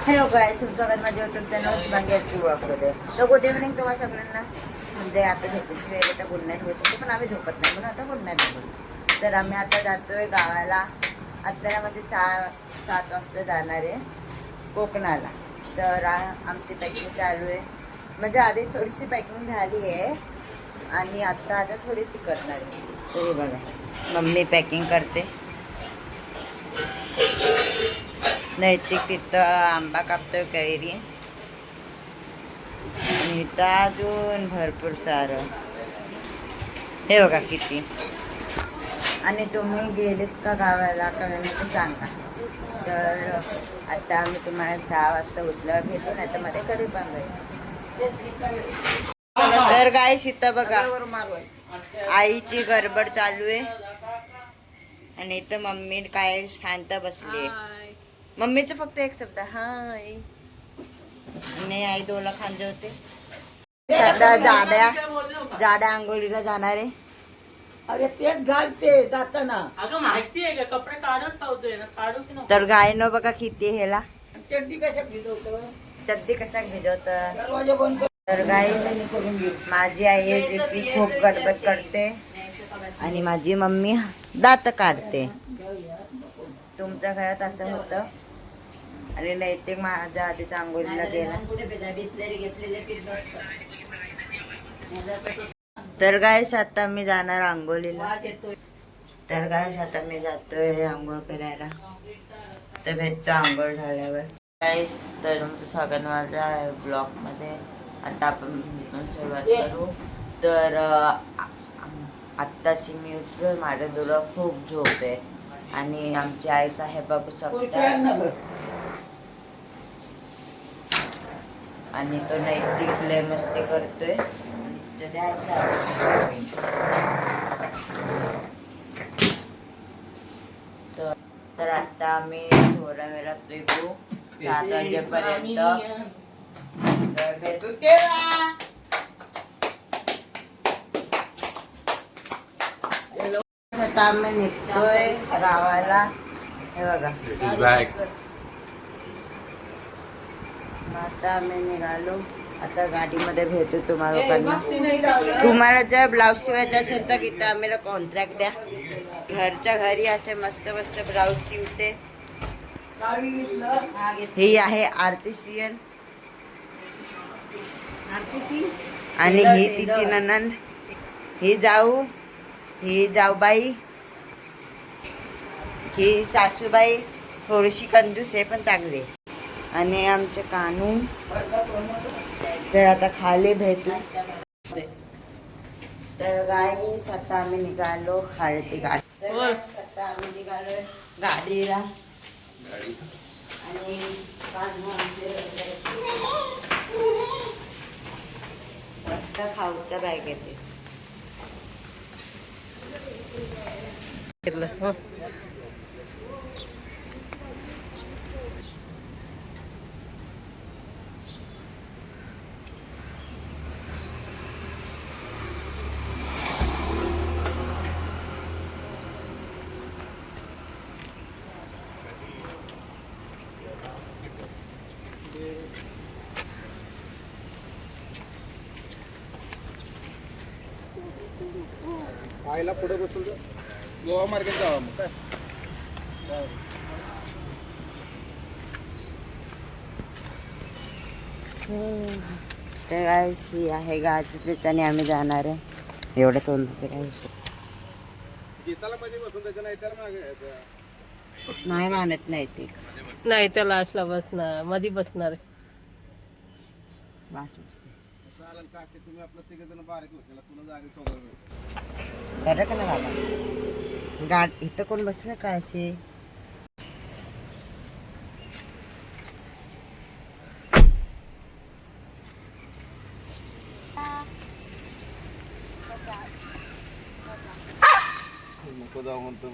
Hello गाईस, स्वागत माझे YouTube channel Shubhangi SK ब्लॉगमध्ये. तर गुड इव्हनिंग तुम्हाला सगळ्यांना. म्हणजे आता झोपेची वेळ आहे तर गुड नाईट होऊ शकते, पण आम्ही झोपत नाही म्हणून आता गुड नाईट बोलू. तर आम्ही आता जातोय गावाला. आता म्हणजे 6-7 वाजता जाणार आहे कोकणाला. तर आमची पॅकिंग चालू आहे. म्हणजे आधी थोडीशी पॅकिंग झाली आहे आणि आता थोडीशी करणार आहे. तरी बघा मम्मी पॅकिंग करते. नैतिक तिथं आंबा कापतोय, कैरी. आणि इथं अजून भरपूर सारं. हे बघा किती. आणि तुम्ही गेलेत का गावाला का नाही सांगा. तर आता आम्ही तुम्हाला 6 वाजता उठल्यावर भेटू, नाही तर मध्ये कधी पण भेटू. तर गाय इथं बघा आईची गडबड चालू आहे आणि इथं मम्मी काय शांत बसली. मम्मीचं फक्त एक शब्द हाय. आणि आई दोला खांदे होते. सध्या जाड्या आंघोळीला जाणार आहे. अरे तेच घालते जाताना. अगं माहिती आहे का, कपडे काढून ठेवतोय ना, काढू की नको? तर गायनं बघा किती ह्याला चड्डी कशा भिजवतो, चड्डी कसा भिजवत. दरवाजा बंद कर. तर गाय माझी आई आहे जी की खूप गडबड करते आणि माझी मम्मी दात काढते. तुमच्या घरात असं होतं. आणि नैतिक माझ्या आधीच आंघोळीला गेला. तर गायस आता मी जाणार आंघोळीला. तर गायस आता मी जातोय आंघोळ करायला. तर भेटतो आंघोळ झाल्यावर. गायस तर तुमचं स्वागत माझ्या ब्लॉग मध्ये. आता आपण सुरुवात करू. तर आत्ताशी मी उठलोय. माझ्या डोळा खूप झोप आहे आणि आमची आई साहेब बघू शकता. आणि तो नैतिक लय मस्ती करतोय. तर आता आम्ही थोड्या वेळात निघू 7 वाजेपर्यंत. तर भेटू तेव्हा. आता आम्ही निघतोय गावाला. हे बघा आता आम्ही निघालो. आता गाडीमध्ये भेटू तुम्हाला लोकांना. तुम्हाला जर ब्लाऊज शिवायचे असेल तर इथं आम्हाला कॉन्ट्रॅक्ट द्या. घरच्या घरी असे मस्त मस्त ब्लाऊज शिवते. ही आहे आर्टिशियन आणि ही तिची ननंद. ही जाऊबाई, ही सासूबाई. थोडीशी कंजूस आहे पण चांगली. आणि आमचे कानू. तर आता खाली भेटू. तर गाईस आता आम्ही निघालो खालती गाडी. आता आम्ही निघालोय गाडीला. आणि कानू आता खाऊच्या बॅग येते. आईला पुढे बसून गोवा मार्केट जावा मग काय. तर गाईस ही आहे गाडी. त्याच्याने आम्ही जाणार आहे. एवढं तोंड काय गीताला मध्ये बसून त्याच्या नाही तर मागे नाही मानत नाही ते. नाही त्याला असला बसणार, मधी बसणार आहे. वास बसते. चालेल काकी, तुम्ही आपलं 3 जण बारीक होतील, तुला जागे सोबत बरं का ना बाबा. गाड इथं कोण बसलं काय असे. नको जाऊ म्हणतो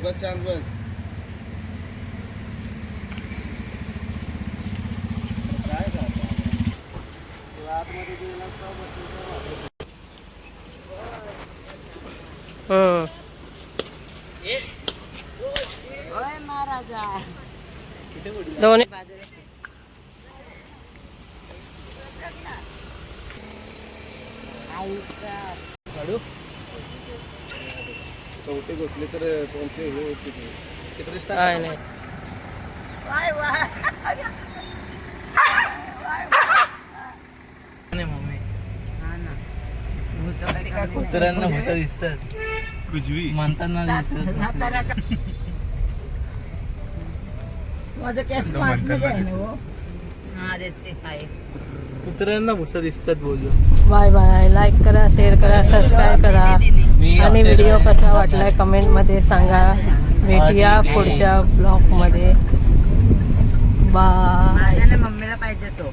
बस शांत बस. काय आतमध्ये गेला ओय महाराजा दोन्ही बाजूला कवटे घुसले तर कोणते हे होते ते. तिकडे टाक. काय नाही हा ना भूताला काय कुत्र्यांना भूत दिसतात कुजवी म्हणताना दिसतात माझं कॅश मध्ये आहे ना हो. हा देते काय कुत्र्यांना भूत दिसतात बोललो. Bye bye. लाईक करा, शेअर करा, सबस्क्राईब करा आणि व्हिडिओ कसा वाटलाय कमेंटमध्ये सांगा. भेटूया पुढच्या ब्लॉगमध्ये. बाय. माझ्या मम्मीला पाहिजे तो